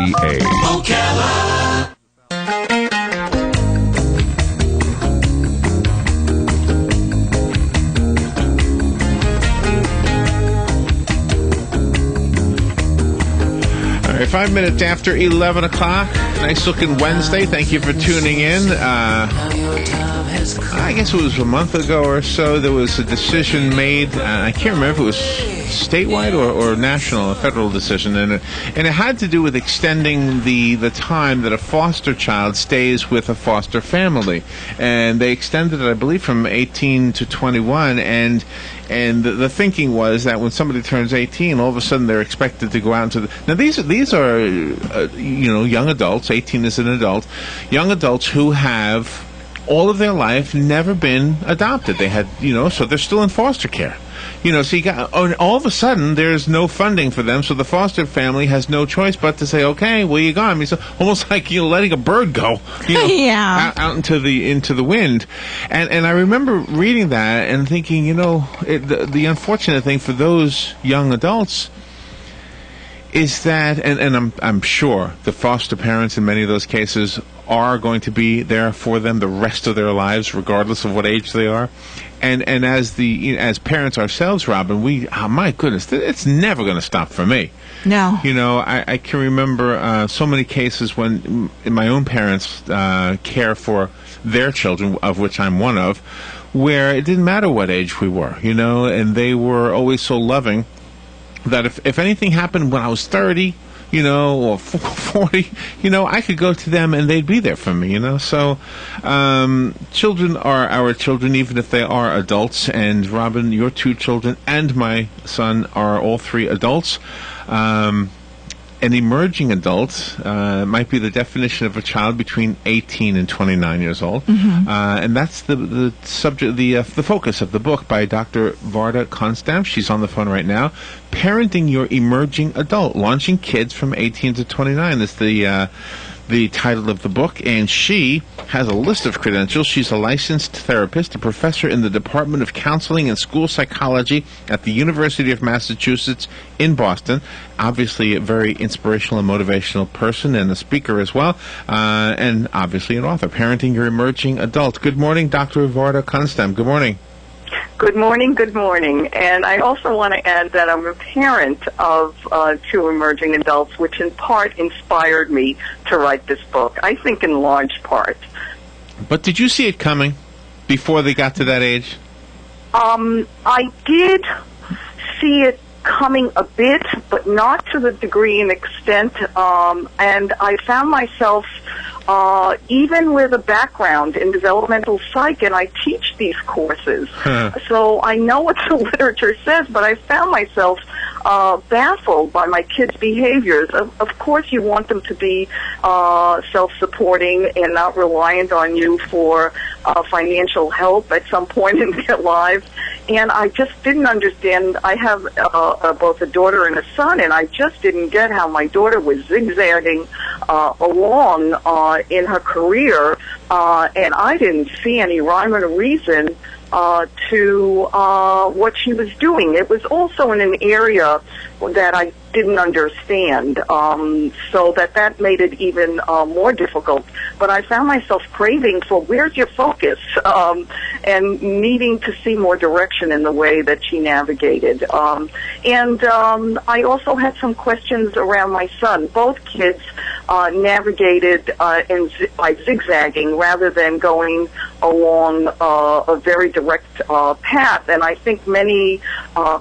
WOCA. WOCA. All right, 5 minutes after 11 o'clock. Nice looking Wednesday. Thank you for tuning in. I guess it was a month ago or so, there was a decision made. I can't remember if it was statewide or national, a federal decision, and it had to do with extending the time that a foster child stays with a foster family. And they extended it, I believe, from 18 to 21, and the thinking was that when somebody turns 18, all of a sudden they're expected to go out into the... Now, these are young adults. 18 is an adult. Young adults who have all of their life never been adopted. They had, so they're still in foster care. So you got, all of a sudden, there's no funding for them, so the foster family has no choice but to say, okay, where you going? I mean, it's almost like, letting a bird go, out into the wind. And I remember reading that and thinking, the unfortunate thing for those young adults is that, and I'm sure the foster parents in many of those cases are going to be there for them the rest of their lives, regardless of what age they are. And as parents ourselves, Robin, my goodness, it's never going to stop for me. No. I can remember so many cases when my own parents care for their children, of which I'm one of, where it didn't matter what age we were, and they were always so loving that if anything happened when I was 30, or 40, I could go to them and they'd be there for me, So, children are our children, even if they are adults. And Robin, your two children and my son are all three adults. An emerging adult might be the definition of a child between 18 and 29 years old. Mm-hmm. And that's the subject, the focus of the book by Dr. Varda Konstam. She's on the phone right now. Parenting Your Emerging Adult, Launching Kids from 18 to 29 is the title of the book, and she has a list of credentials. She's a licensed therapist, a professor in the Department of Counseling and School Psychology at the University of Massachusetts in Boston. Obviously a very inspirational and motivational person, and a speaker as well, and obviously an author. Parenting Your Emerging Adult. Good morning, Dr. Varda Konstam. Good morning. Good morning. And I also want to add that I'm a parent of two emerging adults, which in part inspired me to write this book, I think in large part. But did you see it coming before they got to that age? I did see it coming a bit, but not to the degree and extent. And I found myself, even with a background in developmental psych, and I teach these courses, so I know what the literature says, but I found myself baffled by my kids' behaviors. Of course, you want them to be self-supporting and not reliant on you for financial help at some point in their lives. And I just didn't understand. I have both a daughter and a son, and I just didn't get how my daughter was zigzagging along in her career, and I didn't see any rhyme or reason to what she was doing. It was also in an area that I didn't understand, so that made it even more difficult. But I found myself craving for where's your focus, and needing to see more direction in the way that she navigated. And I also had some questions around my son. Both kids navigated by zigzagging rather than going along a very direct path. And I think many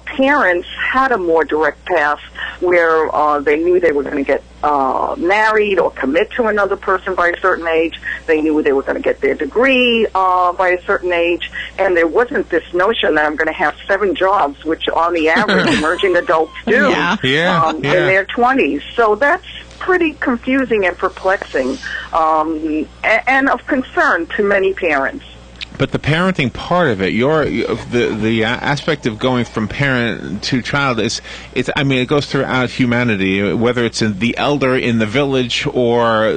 parents had a more direct path where they knew they were going to get married or commit to another person by a certain age. They knew they were going to get their degree by a certain age. And there wasn't this notion that I'm going to have 7 jobs, which on the average emerging adults do in their 20s. So that's pretty confusing and perplexing, and of concern to many parents. But the parenting part of it, the aspect of going from parent to child it goes throughout humanity, whether it's in the elder in the village or,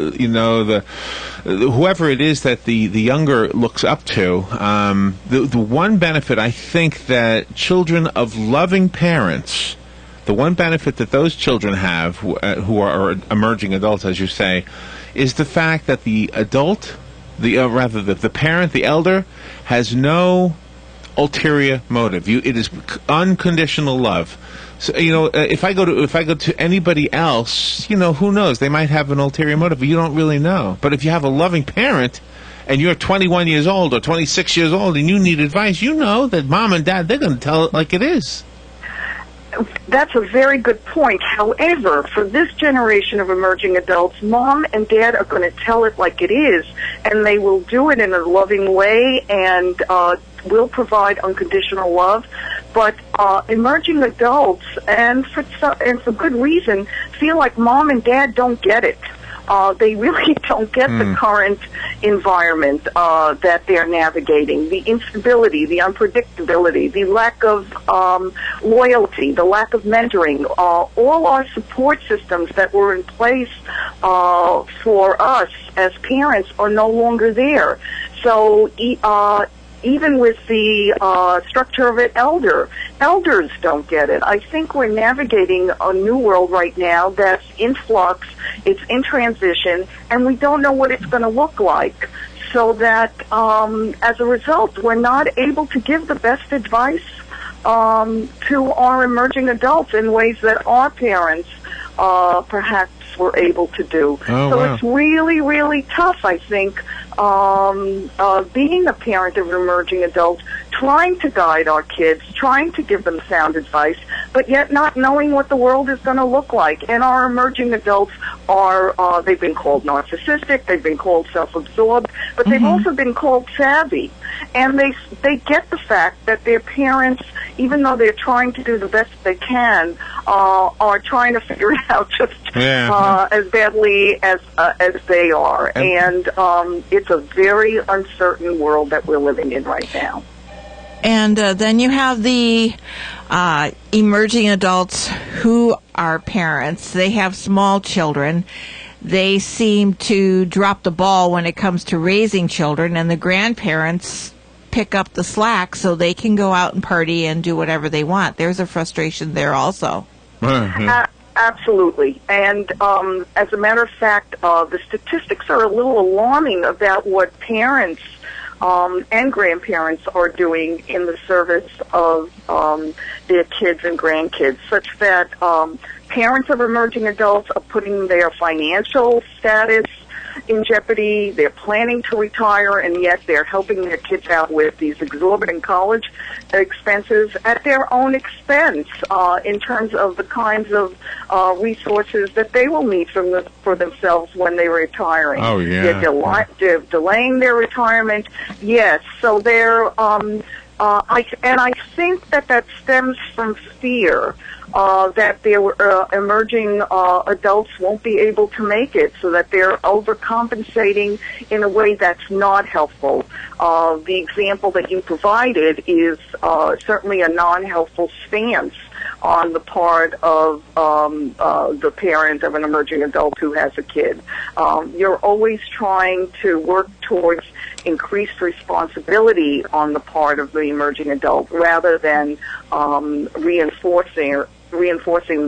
whoever it is that the younger looks up to. The one benefit I think that children of loving parents the one benefit that those children have who are emerging adults, as you say, is the fact that the adult, the parent, the elder, has no ulterior motive. It is unconditional love. So if I go to anybody else, who knows? They might have an ulterior motive. You don't really know. But if you have a loving parent, and you're 21 years old or 26 years old, and you need advice, you know that mom and dad, they're going to tell it like it is. That's a very good point. However, for this generation of emerging adults, mom and dad are going to tell it like it is, and they will do it in a loving way and will provide unconditional love. But emerging adults, and for good reason, feel like mom and dad don't get it. They really don't get the current environment that they're navigating, the instability, the unpredictability, the lack of loyalty, the lack of mentoring. All our support systems that were in place for us as parents are no longer there. So even with the structure of an elders don't get it. I think we're navigating a new world right now that's in flux, it's in transition, and we don't know what it's going to look like. So that as a result, we're not able to give the best advice to our emerging adults in ways that our parents perhaps were able to do. Wow. It's really, really tough, I think, being a parent of an emerging adult, trying to guide our kids, trying to give them sound advice, but yet not knowing what the world is going to look like. And our emerging adults they've been called narcissistic, they've been called self-absorbed, but they've also been called savvy. And they get the fact that their parents, even though they're trying to do the best they can, are trying to figure it out just as badly as they are. And it's a very uncertain world that we're living in right now. And then you have the emerging adults who are parents. They have small children. They seem to drop the ball when it comes to raising children, and the grandparents pick up the slack so they can go out and party and do whatever they want. There's a frustration there also. Absolutely. And as a matter of fact, the statistics are a little alarming about what parents and grandparents are doing in the service of their kids and grandkids, such that parents of emerging adults are putting their financial status in jeopardy. They're planning to retire, and yet they're helping their kids out with these exorbitant college expenses at their own expense in terms of the kinds of resources that they will need for themselves when they're retiring. Oh, yeah. They're delaying their retirement. Yes, so they're... I think that stems from fear that their emerging adults won't be able to make it, so that they're overcompensating in a way that's not helpful. The example that you provided is certainly a non-helpful stance on the part of the parent of an emerging adult who has a kid. You're always trying to work towards increased responsibility on the part of the emerging adult rather than reinforcing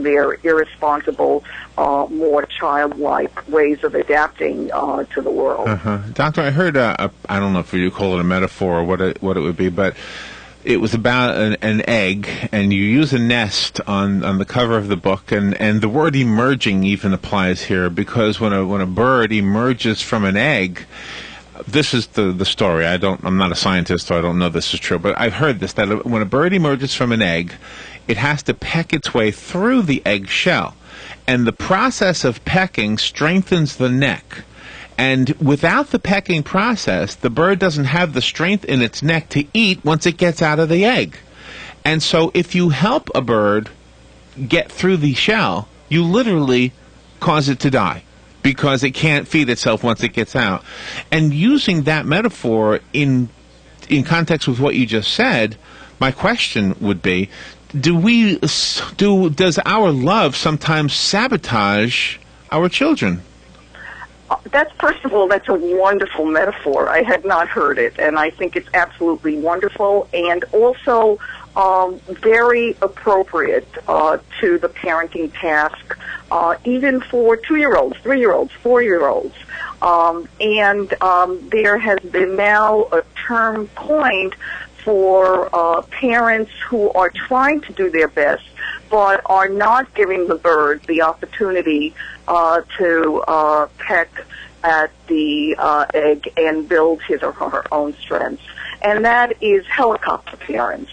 their irresponsible, more childlike ways of adapting to the world. Doctor, I heard, I don't know if you call it a metaphor or what it would be, but it was about an egg, and you use a nest on the cover of the book, and the word emerging even applies here, because when a bird emerges from an egg, this is the story. I'm not a scientist, so I don't know this is true, but I've heard this, that when a bird emerges from an egg, it has to peck its way through the egg shell, and the process of pecking strengthens the neck. And without the pecking process, the bird doesn't have the strength in its neck to eat once it gets out of the egg. And so if you help a bird get through the shell, you literally cause it to die, because it can't feed itself once it gets out. And using that metaphor in context with what you just said, my question would be, does our love sometimes sabotage our children? That's, first of all, that's a wonderful metaphor. I had not heard it, and I think it's absolutely wonderful, and also very appropriate to the parenting task, even for 2-year-olds, 3-year-olds, 4-year-olds. There has been now a term coined for parents who are trying to do their best but are not giving the bird the opportunity to peck at the egg and build his or her own strengths. And that is helicopter parents,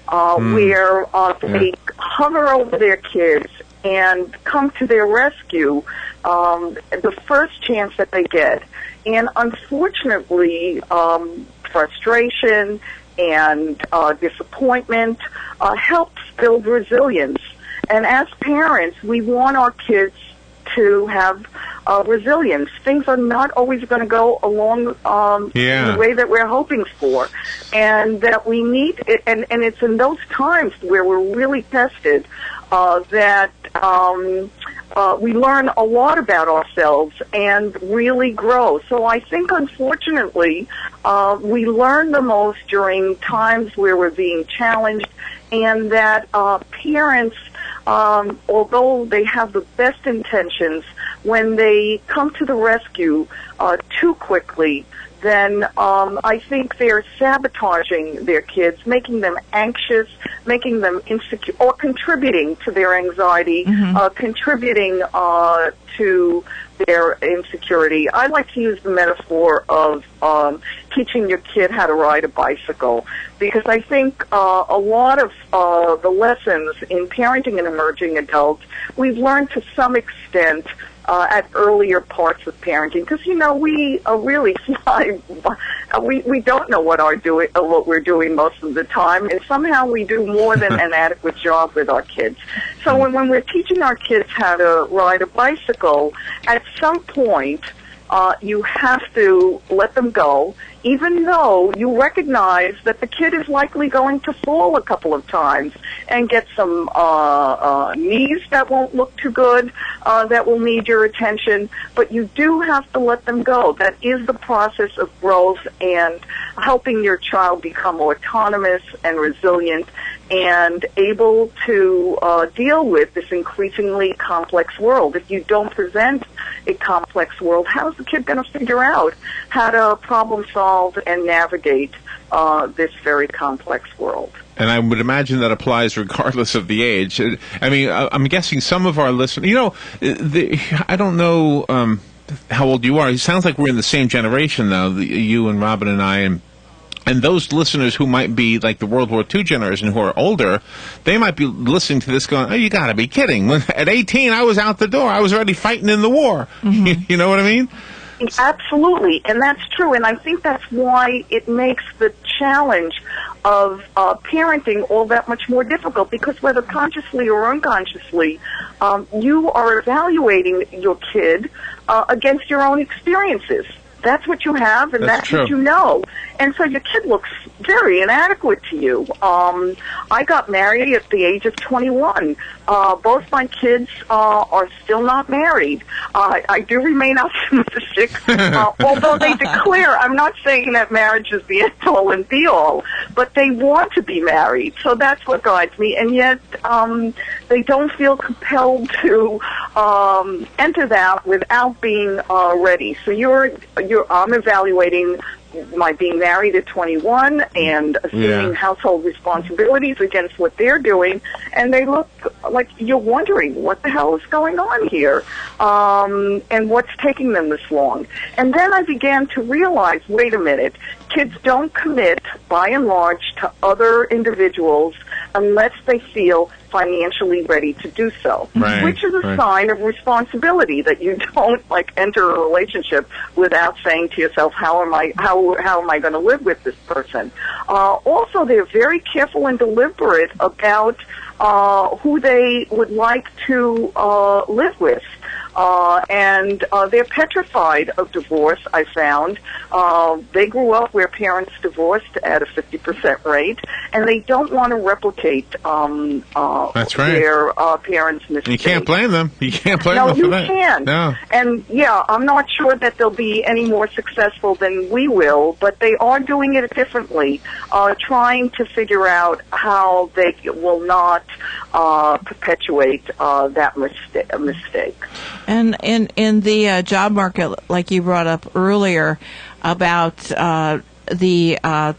where they hover over their kids and come to their rescue the first chance that they get. And unfortunately, frustration and disappointment helps build resilience. And as parents, we want our kids to have resilience. Things are not always going to go along the way that we're hoping for. And that we need, and it's in those times where we're really tested that we learn a lot about ourselves and really grow. So I think, unfortunately, we learn the most during times where we're being challenged, and that parents, although they have the best intentions, when they come to the rescue too quickly, then I think they're sabotaging their kids, making them anxious, making them insecure, or contributing to their anxiety, contributing to their insecurity. I like to use the metaphor of teaching your kid how to ride a bicycle, because I think a lot of the lessons in parenting an emerging adult we've learned to some extent at earlier parts of parenting, because we really fly. We don't know what we're doing most of the time, and somehow we do more than an adequate job with our kids. So when we're teaching our kids how to ride a bicycle, at some point you have to let them go, even though you recognize that the kid is likely going to fall a couple of times and get some knees that won't look too good, that will need your attention. But you do have to let them go. That is the process of growth and helping your child become autonomous and resilient and able to deal with this increasingly complex world. If you don't present a complex world, how is the kid going to figure out how to problem solve and navigate this very complex world? And I would imagine that applies regardless of the age. I mean, I'm guessing some of our listeners, I don't know how old you are. It sounds like we're in the same generation, though, you and Robin and I, and those listeners who might be like the World War II generation who are older, they might be listening to this going, oh, you got to be kidding. At 18, I was out the door. I was already fighting in the war. Mm-hmm. You know what I mean? Absolutely, and that's true, and I think that's why it makes the challenge of parenting all that much more difficult, because whether consciously or unconsciously, you are evaluating your kid against your own experiences. That's what you have, and that's what you know. And so your kid looks very inadequate to you. I got married at the age of 21. Both my kids are still not married. I do remain optimistic, although they declare, I'm not saying that marriage is the end-all and be-all, but they want to be married. So that's what guides me. And yet they don't feel compelled to enter that without being ready. So I'm evaluating my being married at 21 and assuming household responsibilities against what they're doing, and they look like you're wondering what the hell is going on here, and what's taking them this long. And then I began to realize, wait a minute, kids don't commit, by and large, to other individuals unless they feel financially ready to do so, which is a sign of responsibility, that you don't enter a relationship without saying to yourself, how am I going to live with this person? Also, they're very careful and deliberate about who they would like to live with. and they're petrified of divorce, I found. They grew up where parents divorced at a 50% rate, and they don't want to replicate That's right. their parents' mistakes. You can't blame them. You can't blame them for that. No, you can't. No. And, yeah, I'm not sure that they'll be any more successful than we will, but they are doing it differently, trying to figure out how they will not perpetuate that mistake. And in the job market, like you brought up earlier, about the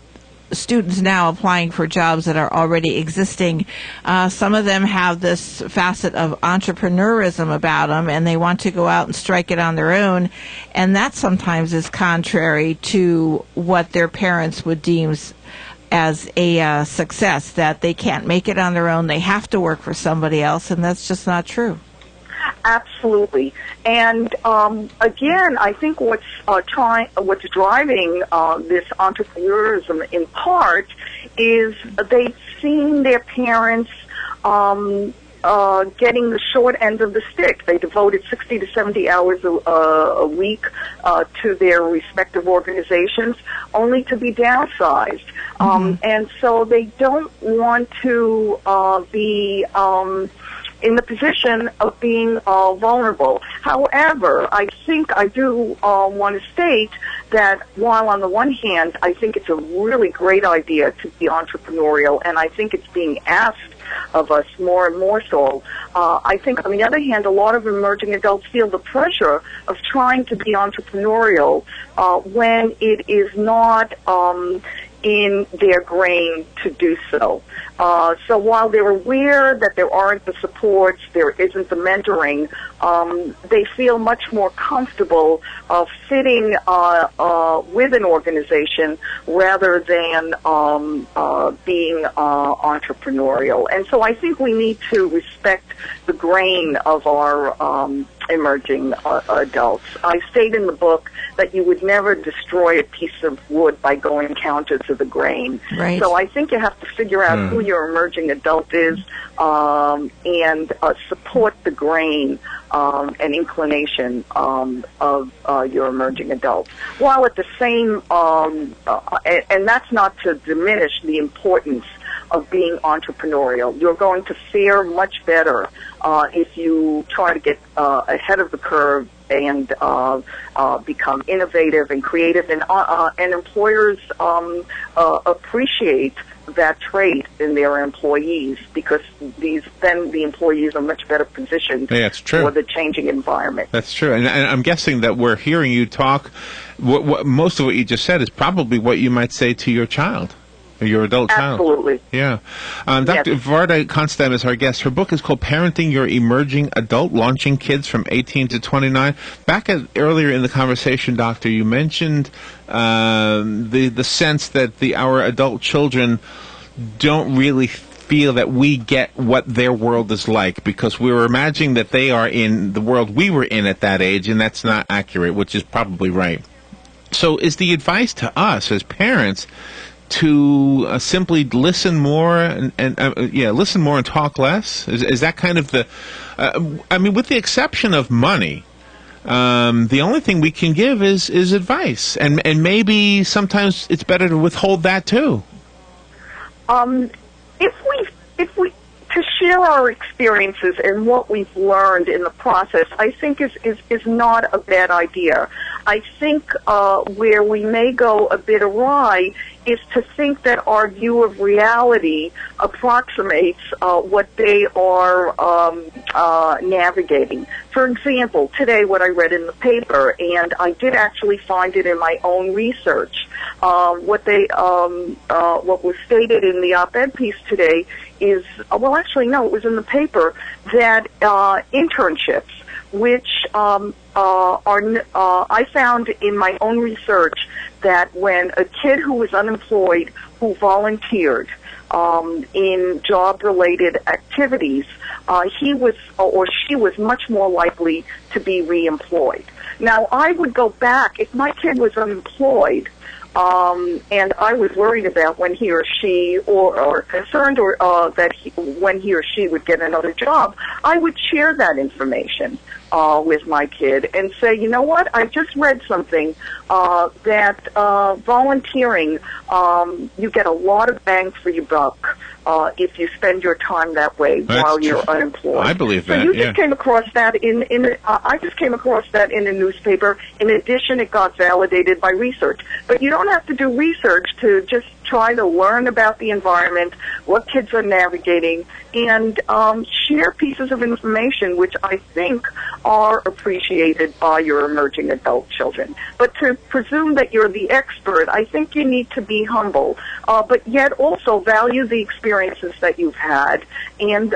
students now applying for jobs that are already existing, some of them have this facet of entrepreneurism about them, and they want to go out and strike it on their own, and that sometimes is contrary to what their parents would deem as a success, that they can't make it on their own, they have to work for somebody else, and that's just not true. Absolutely, and again, I think what's driving this entrepreneurism in part is they've seen their parents getting the short end of the stick. They devoted 60 to 70 hours a week to their respective organizations, only to be downsized. And so they don't want to be in the position of being vulnerable. However, I think I do want to state that while on the one hand, I think it's a really great idea to be entrepreneurial, and I think it's being asked of us more and more so. I think, on the other hand, a lot of emerging adults feel the pressure of trying to be entrepreneurial when it is not in their grain to do so. So while they're aware that there aren't the supports, there isn't the mentoring, they feel much more comfortable fitting with an organization rather than being entrepreneurial. And so I think we need to respect the grain of our emerging adults. I state in the book that you would never destroy a piece of wood by going counter to the grain. Right. So I think you have to figure out who your emerging adult is and support the grain and inclination of your emerging adults. While at the same, and that's not to diminish the importance of being entrepreneurial. You're going to fare much better if you try to get ahead of the curve and become innovative and creative, and employers appreciate that trait in their employees, because then the employees are much better positioned for the changing environment. That's true, and I'm guessing that we're hearing you talk. What most of what you just said is probably what you might say to your child. Your adult child. Absolutely. Yeah. Dr. Varda Konstam is our guest. Her book is called Parenting Your Emerging Adult, Launching Kids from 18 to 29. Earlier in the conversation, Doctor, you mentioned the sense that our adult children don't really feel that we get what their world is like, because we were imagining that they are in the world we were in at that age, and that's not accurate, which is probably right. So is the advice to us as parents to simply listen more and listen more and talk less? Is that kind of the? I mean, with the exception of money, the only thing we can give is advice, and maybe sometimes it's better to withhold that too. If we to share our experiences and what we've learned in the process, I think is not a bad idea. I think where we may go a bit awry is to think that our view of reality approximates what they are navigating. For example, today what I read in the paper, and I did actually find it in my own research, what was stated in the op-ed piece today is, it was in the paper, that internships, which I found in my own research that when a kid who was unemployed who volunteered in job-related activities, he was or she was much more likely to be reemployed. Now, I would go back, if my kid was unemployed, and I was worried about when he or she, or concerned when he or she would get another job, I would share that information with my kid and say, you know what, I just read something that volunteering, you get a lot of bang for your buck if you spend your time that way while you're unemployed. I believe so that. You just came across that I just came across that in a newspaper. In addition, it got validated by research. But you don't have to do research to just try to learn about the environment, what kids are navigating, and share pieces of information which I think are appreciated by your emerging adult children. But to presume that you're the expert, I think you need to be humble, but yet also value the experiences that you've had and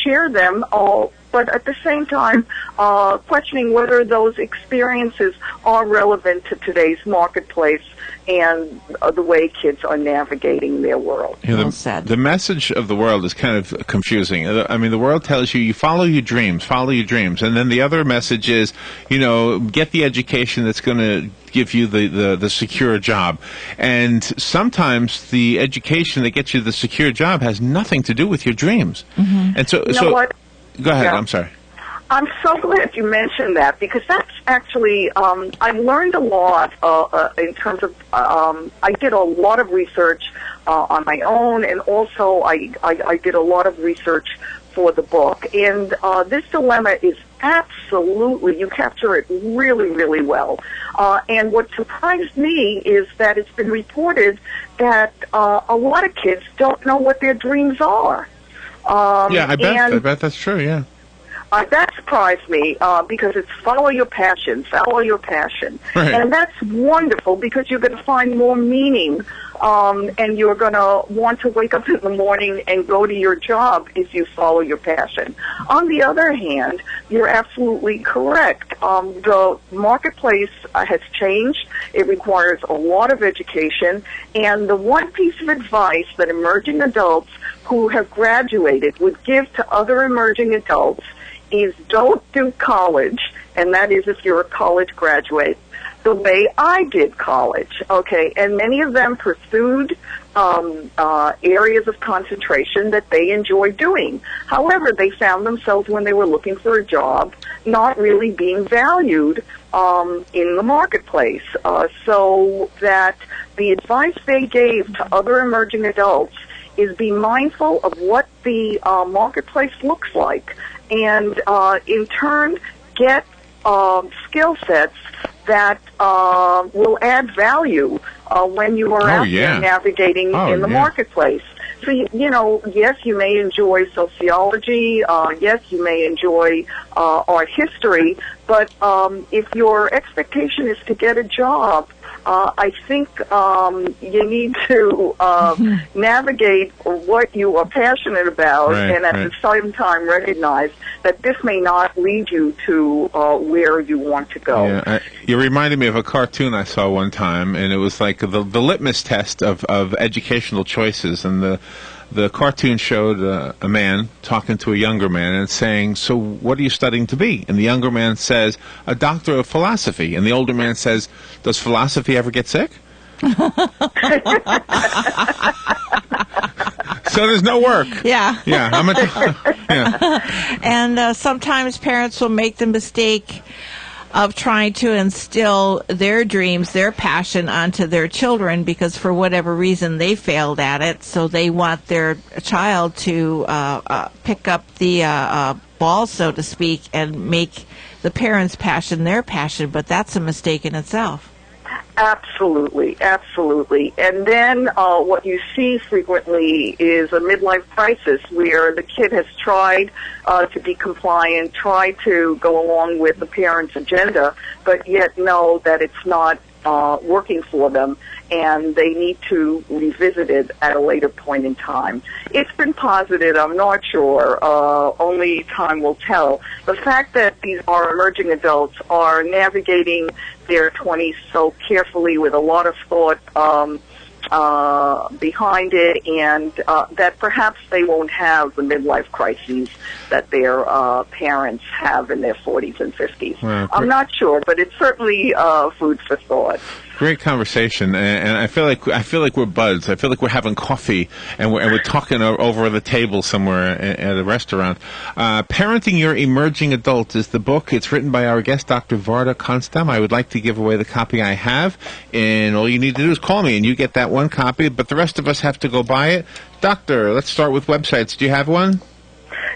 share them all. But at the same time, questioning whether those experiences are relevant to today's marketplace and the way kids are navigating their world. Well said. The message of the world is kind of confusing. I mean, the world tells you follow your dreams, and then the other message is, get the education that's going to give you the secure job. And sometimes the education that gets you the secure job has nothing to do with your dreams. Mm-hmm. And so, you know what? Go ahead. Yeah. I'm sorry. I'm so glad you mentioned that because that's actually, I've learned a lot in terms of, I did a lot of research on my own, and also I did a lot of research for the book. And this dilemma is absolutely, you capture it really, really well. And what surprised me is that it's been reported that a lot of kids don't know what their dreams are. I bet that's true, yeah. That surprised me because it's follow your passion. Right. And that's wonderful because you're going to find more meaning and you're going to want to wake up in the morning and go to your job if you follow your passion. On the other hand, you're absolutely correct. The marketplace has changed. It requires a lot of education. And the one piece of advice that emerging adults who have graduated would give to other emerging adults is don't do college, and that is if you're a college graduate, the way I did college, okay? And many of them pursued areas of concentration that they enjoyed doing. However, they found themselves when they were looking for a job not really being valued in the marketplace. So that the advice they gave to other emerging adults is be mindful of what the marketplace looks like, and in turn get skill sets that will add value when you are out there navigating in the marketplace. So, yes, you may enjoy sociology, yes, you may enjoy art history, but if your expectation is to get a job, I think you need to navigate what you are passionate about, and at the same time recognize that this may not lead you to where you want to go. Yeah, you reminded me of a cartoon I saw one time, and it was like the litmus test of educational choices, and the cartoon showed a man talking to a younger man and saying, so what are you studying to be? And the younger man says, a doctor of philosophy. And the older man says, does philosophy ever get sick? So there's no work. Yeah. Yeah. And sometimes parents will make the mistake of trying to instill their dreams, their passion onto their children because for whatever reason they failed at it. So they want their child to pick up the ball, so to speak, and make the parents' passion their passion. But that's a mistake in itself. Absolutely. And then what you see frequently is a midlife crisis where the kid has tried to be compliant, tried to go along with the parent's agenda, but yet know that it's not working for them, and they need to revisit it at a later point in time. It's been posited, I'm not sure. Only time will tell. The fact that these are emerging adults are navigating their 20s so carefully with a lot of thought behind it, and that perhaps they won't have the midlife crises that their parents have in their 40s and 50s. Well, I'm not sure, but it's certainly food for thought. Great conversation, and I feel like we're buds. I feel like we're having coffee, and we're talking over the table somewhere at a restaurant. Parenting Your Emerging Adult is the book. It's written by our guest, Dr. Varda Konstam. I would like to give away the copy I have, and all you need to do is call me, and you get that one copy. But the rest of us have to go buy it. Doctor, let's start with websites. Do you have one?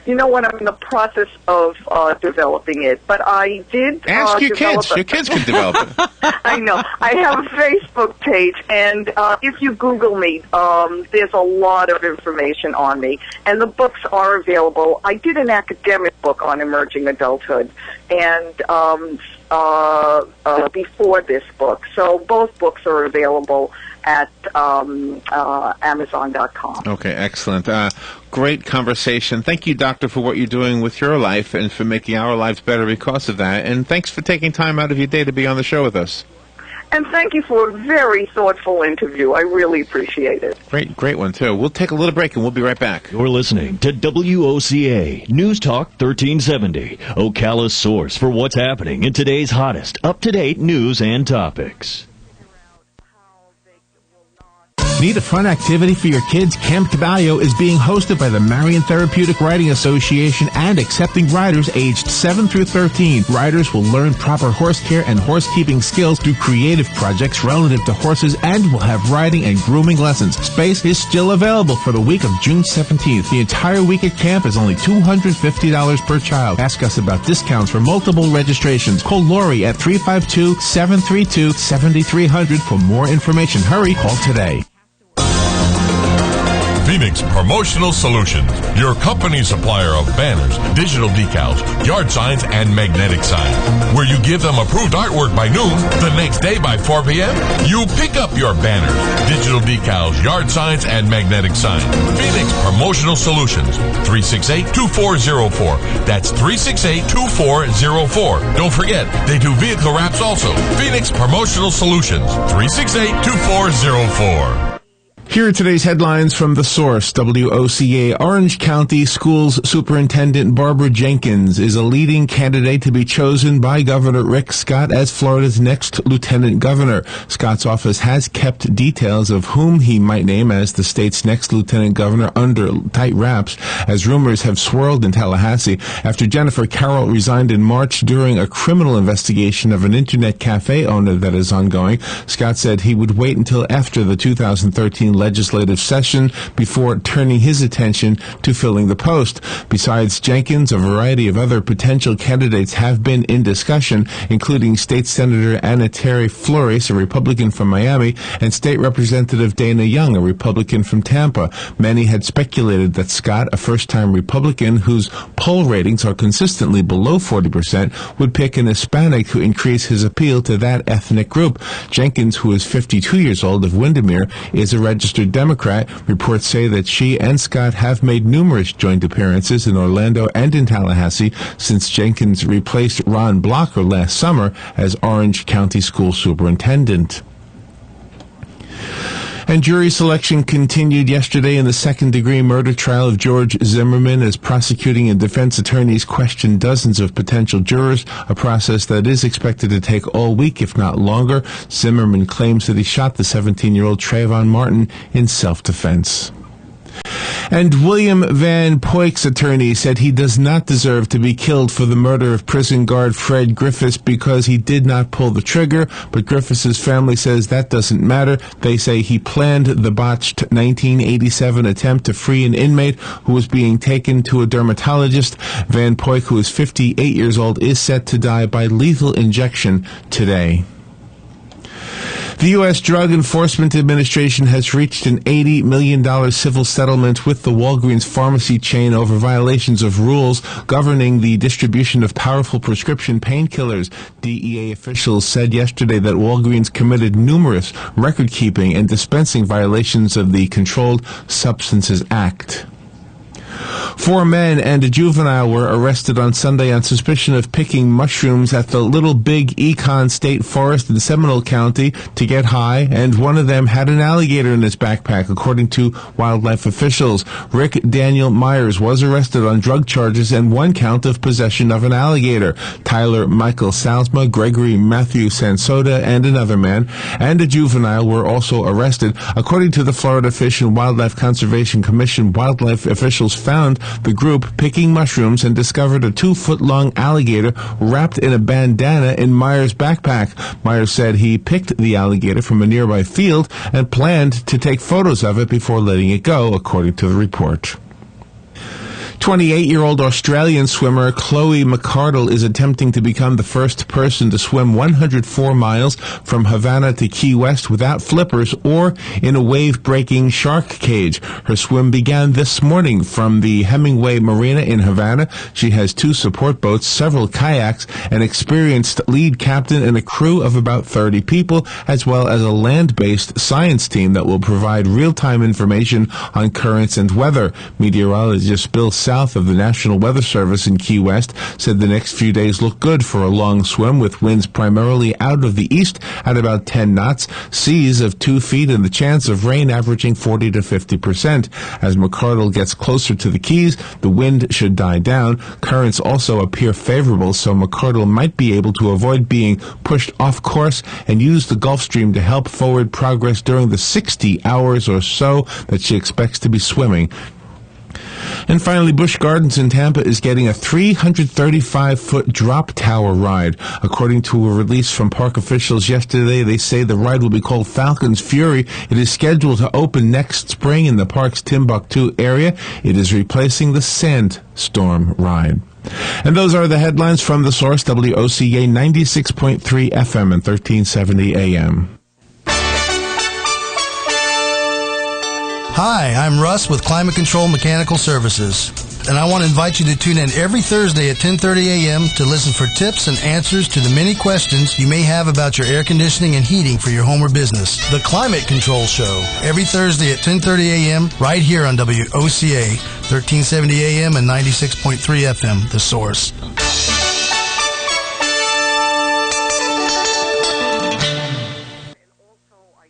You know what? I'm in the process of developing it, but I did ask your kids. Your kids can develop it. I know. I have a Facebook page, and if you Google me, there's a lot of information on me, and the books are available. I did an academic book on emerging adulthood, and before this book, so both books are available at Amazon.com. Okay, excellent. Great conversation. Thank you, Doctor, for what you're doing with your life and for making our lives better because of that. And thanks for taking time out of your day to be on the show with us. And thank you for a very thoughtful interview. I really appreciate it. Great one, too. We'll take a little break and we'll be right back. You're listening to WOCA News Talk 1370, Ocala's source for what's happening in today's hottest, up-to-date news and topics. Need a fun activity for your kids? Camp Caballo is being hosted by the Marion Therapeutic Riding Association and accepting riders aged 7 through 13. Riders will learn proper horse care and horse-keeping skills through creative projects relative to horses and will have riding and grooming lessons. Space is still available for the week of June 17th. The entire week at camp is only $250 per child. Ask us about discounts for multiple registrations. Call Lori at 352-732-7300 for more information. Hurry, call today. Phoenix Promotional Solutions, your company supplier of banners, digital decals, yard signs, and magnetic signs. Where you give them approved artwork by noon, the next day by 4 p.m., you pick up your banners, digital decals, yard signs, and magnetic signs. Phoenix Promotional Solutions, 368-2404. That's 368-2404. Don't forget, they do vehicle wraps also. Phoenix Promotional Solutions, 368-2404. Here are today's headlines from The Source. WOCA Orange County Schools Superintendent Barbara Jenkins is a leading candidate to be chosen by Governor Rick Scott as Florida's next lieutenant governor. Scott's office has kept details of whom he might name as the state's next lieutenant governor under tight wraps, as rumors have swirled in Tallahassee after Jennifer Carroll resigned in March during a criminal investigation of an internet cafe owner that is ongoing. Scott said he would wait until after the 2013 legislative session before turning his attention to filling the post. Besides Jenkins, a variety of other potential candidates have been in discussion, including State Senator Anna Terry Flores, a Republican from Miami, and State Representative Dana Young, a Republican from Tampa. Many had speculated that Scott, a first-time Republican whose poll ratings are consistently below 40%, would pick an Hispanic to increase his appeal to that ethnic group. Jenkins, who is 52 years old, of Windermere, is a registered Democrat. Reports say that she and Scott have made numerous joint appearances in Orlando and in Tallahassee since Jenkins replaced Ron Blocker last summer as Orange County School Superintendent. And jury selection continued yesterday in the second-degree murder trial of George Zimmerman as prosecuting and defense attorneys questioned dozens of potential jurors, a process that is expected to take all week, if not longer. Zimmerman claims that he shot the 17-year-old Trayvon Martin in self-defense. And William Van Poyk's attorney said he does not deserve to be killed for the murder of prison guard Fred Griffiths because he did not pull the trigger, but Griffiths' family says that doesn't matter. They say he planned the botched 1987 attempt to free an inmate who was being taken to a dermatologist. Van Poyk, who is 58 years old, is set to die by lethal injection today. The U.S. Drug Enforcement Administration has reached an $80 million civil settlement with the Walgreens pharmacy chain over violations of rules governing the distribution of powerful prescription painkillers. DEA officials said yesterday that Walgreens committed numerous record-keeping and dispensing violations of the Controlled Substances Act. 4 men and a juvenile were arrested on Sunday on suspicion of picking mushrooms at the Little Big Econ State Forest in Seminole County to get high, and one of them had an alligator in his backpack, according to wildlife officials. Rick Daniel Myers was arrested on drug charges and 1 count of possession of an alligator. Tyler Michael Salzma, Gregory Matthew Sansoda, and another man, and a juvenile were also arrested. According to the Florida Fish and Wildlife Conservation Commission, wildlife officials found the group picking mushrooms and discovered a 2-foot-long alligator wrapped in a bandana in Myers' backpack. Myers said he picked the alligator from a nearby field and planned to take photos of it before letting it go, according to the report. 28-year-old Australian swimmer Chloe McCardle is attempting to become the first person to swim 104 miles from Havana to Key West without flippers or in a wave-breaking shark cage. Her swim began this morning from the Hemingway Marina in Havana. She has 2 support boats, several kayaks, an experienced lead captain, and a crew of about 30 people, as well as a land-based science team that will provide real-time information on currents and weather. Meteorologist Bill South of the National Weather Service in Key West said the next few days look good for a long swim, with winds primarily out of the east at about 10 knots, seas of 2 feet, and the chance of rain averaging 40 to 50%. As McCardle gets closer to the Keys, the wind should die down. Currents also appear favorable, so McCardle might be able to avoid being pushed off course and use the Gulf Stream to help forward progress during the 60 hours or so that she expects to be swimming. And finally, Busch Gardens in Tampa is getting a 335-foot drop tower ride. According to a release from park officials yesterday, they say the ride will be called Falcon's Fury. It is scheduled to open next spring in the park's Timbuktu area. It is replacing the Sandstorm ride. And those are the headlines from The Source, WOCA 96.3 FM and 1370 AM. Hi, I'm Russ with Climate Control Mechanical Services, and I want to invite you to tune in every Thursday at 10:30 a.m. to listen for tips and answers to the many questions you may have about your air conditioning and heating for your home or business. The Climate Control Show, every Thursday at 10:30 a.m. right here on WOCA 1370 a.m. and 96.3 FM, The Source.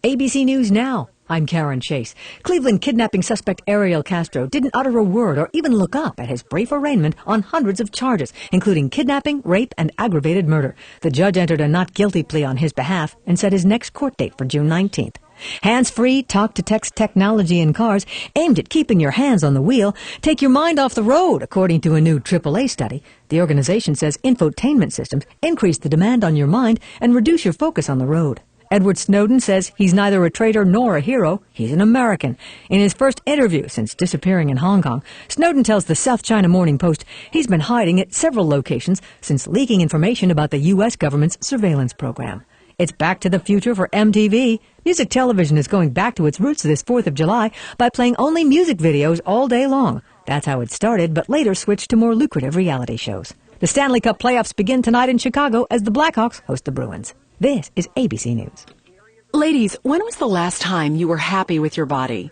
ABC News Now. I'm Karen Chase. Cleveland kidnapping suspect Ariel Castro didn't utter a word or even look up at his brief arraignment on hundreds of charges, including kidnapping, rape, and aggravated murder. The judge entered a not guilty plea on his behalf and set his next court date for June 19th. Hands-free talk-to-text technology in cars aimed at keeping your hands on the wheel take your mind off the road, according to a new AAA study. The organization says infotainment systems increase the demand on your mind and reduce your focus on the road. Edward Snowden says he's neither a traitor nor a hero. He's an American. In his first interview since disappearing in Hong Kong, Snowden tells the South China Morning Post he's been hiding at several locations since leaking information about the U.S. government's surveillance program. It's Back to the Future for MTV. Music television is going back to its roots this 4th of July by playing only music videos all day long. That's how it started, but later switched to more lucrative reality shows. The Stanley Cup playoffs begin tonight in Chicago as the Blackhawks host the Bruins. This is ABC News. Ladies, when was the last time you were happy with your body?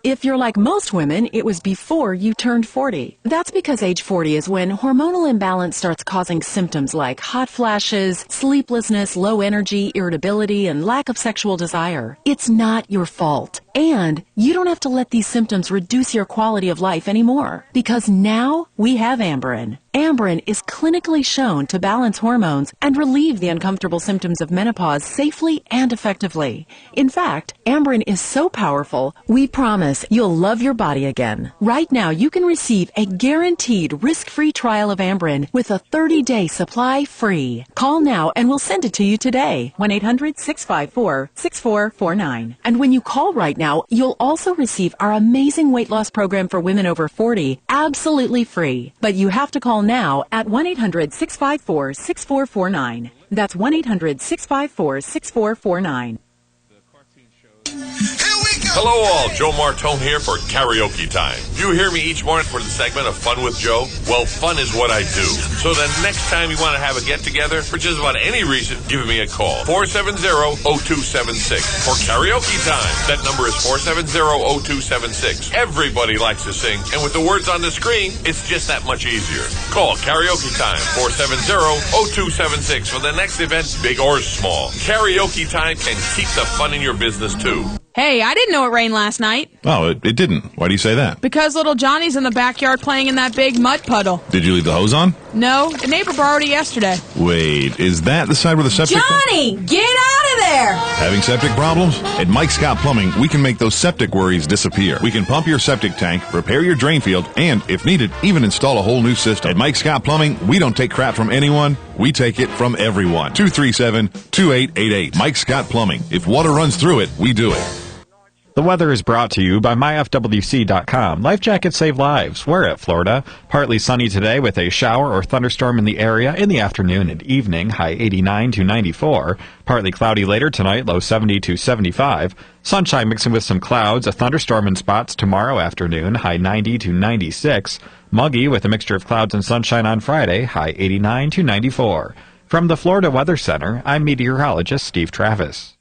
If you're like most women, it was before you turned 40. That's because age 40 is when hormonal imbalance starts causing symptoms like hot flashes, sleeplessness, low energy, irritability, and lack of sexual desire. It's not your fault. And you don't have to let these symptoms reduce your quality of life anymore. Because now we have Amberen. Amberen is clinically shown to balance hormones and relieve the uncomfortable symptoms of menopause safely and effectively. In fact, Amberen is so powerful, we promise you'll love your body again. Right now, you can receive a guaranteed risk-free trial of Amberen with a 30-day supply free. Call now and we'll send it to you today. 1-800-654-6449. And when you call right now, you'll also receive our amazing weight loss program for women over 40 absolutely free. But you have to call now at 1-800-654-6449. That's 1-800-654-6449. Here we go! Hello all, Joe Martone here for Karaoke Time. You hear me each morning for the segment of Fun with Joe? Well, fun is what I do. So the next time you want to have a get-together, for just about any reason, give me a call. 470-0276 for Karaoke Time. That number is 470-0276. Everybody likes to sing, and with the words on the screen, it's just that much easier. Call Karaoke Time, 470-0276 for the next event, big or small. Karaoke Time can keep the fun in your business, too. Hey, I didn't know it rained last night. Oh, it didn't. Why do you say that? Because little Johnny's in the backyard playing in that big mud puddle. Did you leave the hose on? No, the neighbor borrowed it yesterday. Wait, is that the side where the septic... Johnny, get out of there! Having septic problems? At Mike Scott Plumbing, we can make those septic worries disappear. We can pump your septic tank, repair your drain field, and, if needed, even install a whole new system. At Mike Scott Plumbing, we don't take crap from anyone. We take it from everyone. 237-2888. Mike Scott Plumbing. If water runs through it, we do it. The weather is brought to you by myfwc.com. Life jackets save lives. Wear it, Florida. Partly sunny today with a shower or thunderstorm in the area in the afternoon and evening, high 89 to 94. Partly cloudy later tonight, low 70 to 75. Sunshine mixing with some clouds, a thunderstorm in spots tomorrow afternoon, high 90 to 96. Muggy with a mixture of clouds and sunshine on Friday, high 89 to 94. From the Florida Weather Center, I'm meteorologist Steve Travis.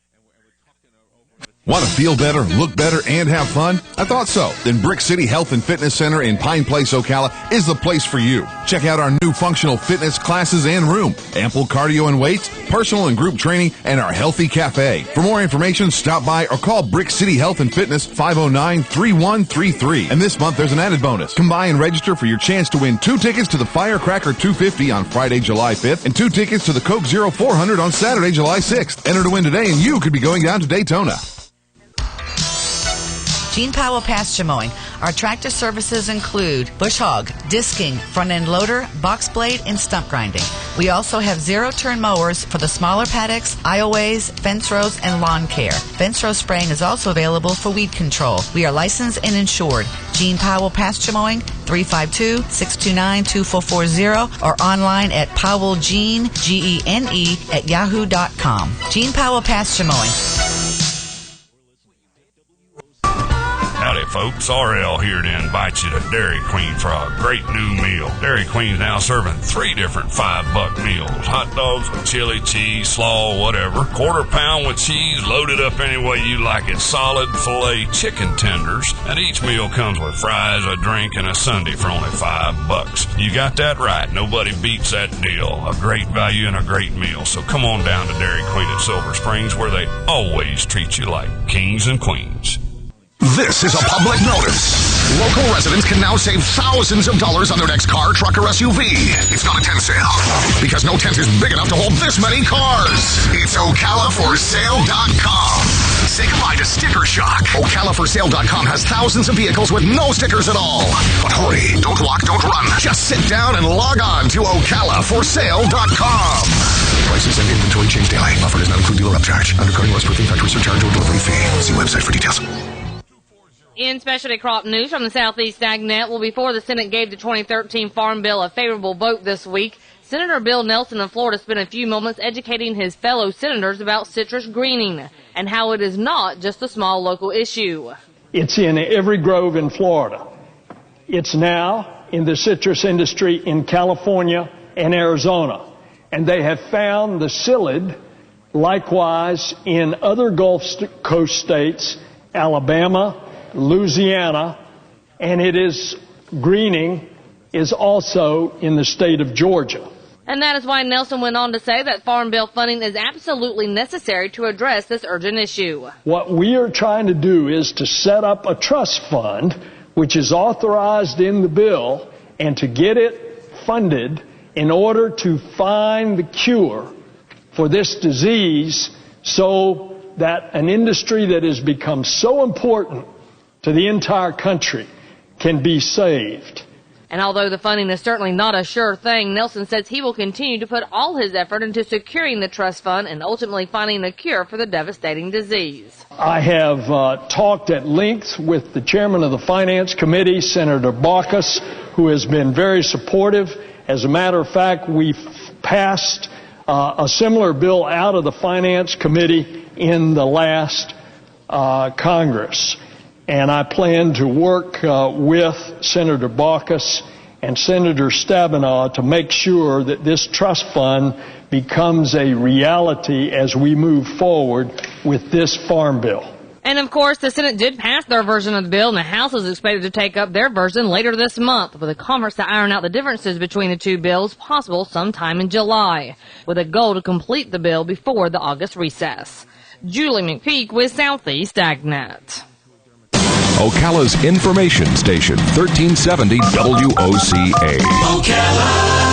Want to feel better, look better, and have fun? I thought so. Then Brick City Health and Fitness Center in Pine Place, Ocala is the place for you. Check out our new functional fitness classes and room, ample cardio and weights, personal and group training, and our healthy cafe. For more information, stop by or call Brick City Health and Fitness 509-3133. And this month there's an added bonus. Come by and register for your chance to win 2 tickets to the Firecracker 250 on Friday, July 5th, and 2 tickets to the Coke Zero 400 on Saturday, July 6th. Enter to win today and you could be going down to Daytona. Gene Powell Pasture Mowing. Our tractor services include bush hog, disking, front end loader, box blade, and stump grinding. We also have zero-turn mowers for the smaller paddocks, aisleways, fence rows, and lawn care. Fence row spraying is also available for weed control. We are licensed and insured. Gene Powell Pasture Mowing, 352-629-2440, or online at powellgene, Gene, at yahoo.com. Gene Powell Pasture Mowing. Howdy, folks. RL here to invite you to Dairy Queen for a great new meal. Dairy Queen's now serving 3 different $5 meals. Hot dogs with chili, cheese, slaw, whatever. Quarter pound with cheese, loaded up any way you like it. Solid filet chicken tenders. And each meal comes with fries, a drink, and a sundae for only $5. You got that right. Nobody beats that deal. A great value and a great meal. So come on down to Dairy Queen at Silver Springs, where they always treat you like kings and queens. This is a public notice. Local residents can now save thousands of dollars on their next car, truck, or SUV. It's not a tent sale, because no tent is big enough to hold this many cars. It's OcalaForSale.com. Say goodbye to sticker shock. OcalaForSale.com has thousands of vehicles with no stickers at all. But hurry, don't walk, don't run. Just sit down and log on to OcalaForSale.com. Prices and inventory change daily. Offer does not include dealer upcharge, undercutting, loss-proofing, factory surcharge, or delivery fee. See website for details. In specialty crop news from the Southeast AgNet, well, before the Senate gave the 2013 Farm Bill a favorable vote this week, Senator Bill Nelson of Florida spent a few moments educating his fellow senators about citrus greening and how it is not just a small local issue. It's in every grove in Florida. It's now in the citrus industry in California and Arizona. And they have found the psyllid likewise in other Gulf Coast states, Alabama, Louisiana, and greening is also in the state of Georgia. And that is why Nelson went on to say that Farm Bill funding is absolutely necessary to address this urgent issue. What we are trying to do is to set up a trust fund, which is authorized in the bill, and to get it funded in order to find the cure for this disease so that an industry that has become so important to the entire country can be saved. And although the funding is certainly not a sure thing, Nelson says he will continue to put all his effort into securing the trust fund and ultimately finding a cure for the devastating disease. I have talked at length with the chairman of the Finance Committee, Senator Baucus, who has been very supportive. As a matter of fact, we passed a similar bill out of the Finance Committee in the last Congress. and I plan to work with Senator Baucus and Senator Stabenow to make sure that this trust fund becomes a reality as we move forward with this farm bill. And of course, the Senate did pass their version of the bill, and the House is expected to take up their version later this month, with a conference to iron out the differences between the two bills possible sometime in July, with a goal to complete the bill before the August recess. Julie McPeak with Southeast AgNet. Ocala's information station, 1370 WOCA. Ocala.